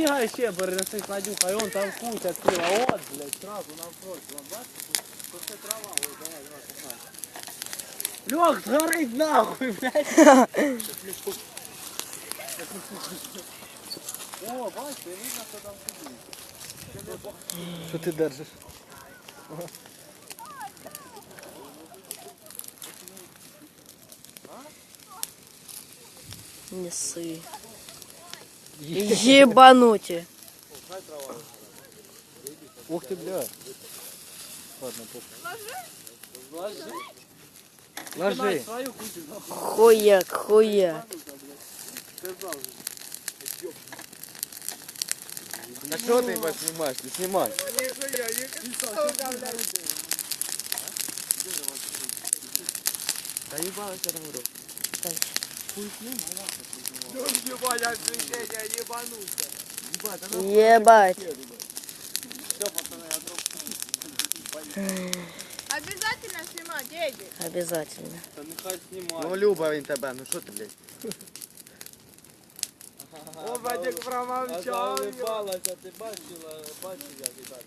бігай ще, перенесись, Надюха, і он там куча ціла, от, блядь, сразу навпроти, вон, бачиш, то це трава, ой, давай, погнали. Льох, згорить нахуй, блядь. О, бачите, видно, що там сидить. Що ти держиш? Неси. Ебануті. Ух ти, блядь. Ладно, Ложи. ложи. Свою кучу, нахуй. Хуяк, хуяк. А що ти його знімаєш? Ти знімай. Та їбалася там урок. Ебать. Все, пацаны, я трубку. Обязательно снимать, дети. Обязательно. Та нехай знімає. Ну, Люба він тебе, ну що ти, блядь? О, Вадик промовчав. Заулибалася, ти бачила, бачив як і так.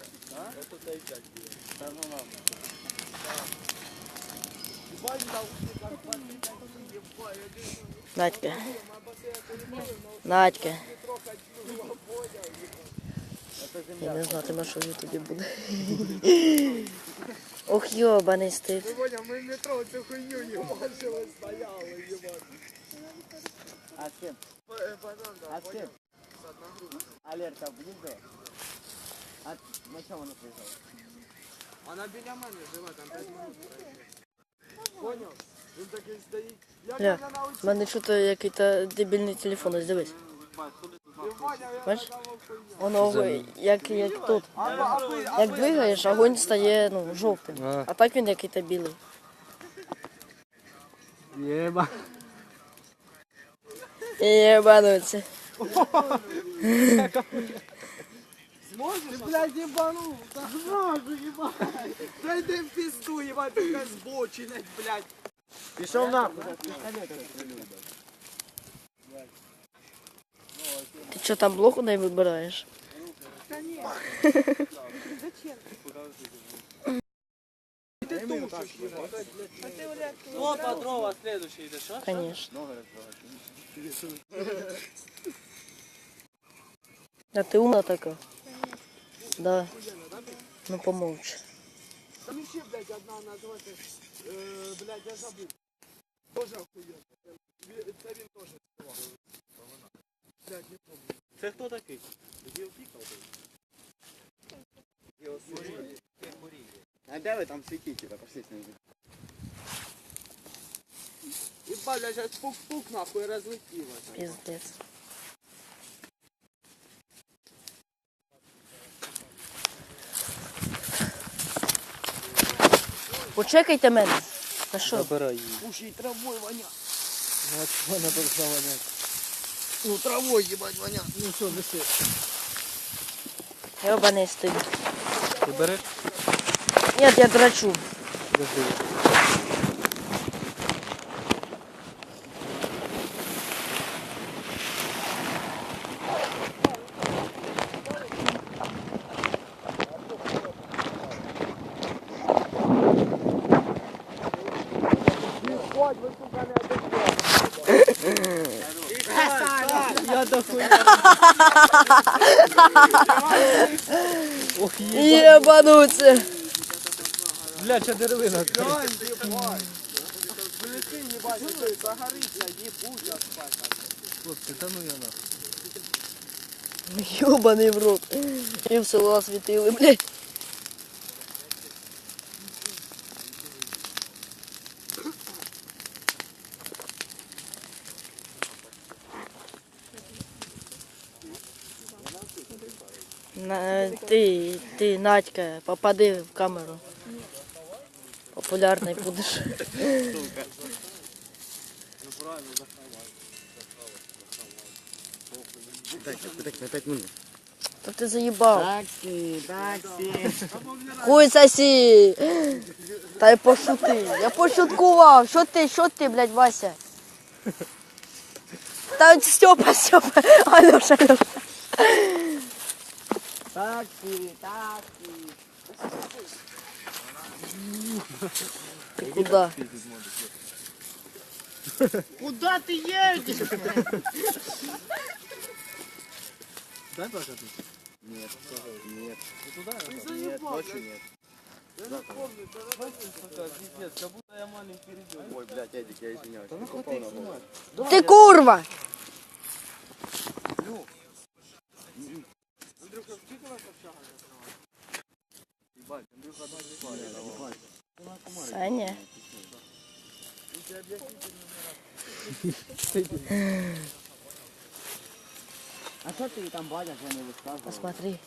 Ото та й так є. Та ну нам. Надька. Надька. Я не знатиму, що в ютубі буде. Ох, йобаний стид. Ми в метро цю хуйню їбачили, стояли, їбать. А з ким? А з ким? Алерта близько? А на чому вона приїжджала? Вона біля мене живе, там 5 минут. Поняв? Він такий стоїть. Бля, в мене чути який-то дебільний телефон, ось дивись. Бачиш? Воно як тут. Як двигаєш, огонь стає жовтим. А так він який-то білий. Єба. Єбануться. Зможеш, блядь, їбанув? Та зможу, їбать. Та йди в пізду, їбать, така збочинець, блядь. Пішов нахуй. Ти що там блоху не вибираєш? О, Петрова, следующий йдеш, а? Конечно. А ти умна така? Да. Ну помовчи. Там ще, блядь, одна називається, блядь, я забув. Тоже охуєнно. Це він теж співав. Блядь, не помню. Це хто такий? Тоді опікав. А де ви там світите? Пошли с ним. Ебать, блядь, сейчас пук-пук нахуй разлетілося. Піздець. Почекайте мене. На що? Забирай її. Слушай, травой воня. Ну а чого вона должна воняти? Ну травой, ебать, воня. Ну що, неси. Йобаний стиль. Ти береш? Ні, я драчу. Держи. Я дохуя. Ох, Єбануться. бля, ця деревина. Полетим, ебать, загорится, ебуча спать. Хлопці, та ну я нахуй. Йобаний в рот. І в село світили, блядь. Ти, Надька, попади в камеру. Популярний будеш. Так, на 5 минут. Та ти заїбав. Такси. Хуй сосі. Та й пошути. Я пошуткував. Що ти, блядь, Вася? Та Степа, Алеша. Ты куда? Куда ты едешь? Дай покатать. Нет, нет, Туда? нет, ночью нет. Сука, пиздец, как будто я маленький ребенок. Ой, блядь, Эдик, я извиняюсь. Да нахуй ты их снимаешь? Ты курва! Андрюха, сколько у нас общага? Ебать, Андрюха, одна здесь. Саня. А что ты там батя не высказывал? Посмотри.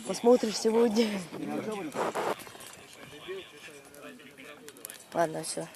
Посмотришь сегодня. Ладно, все.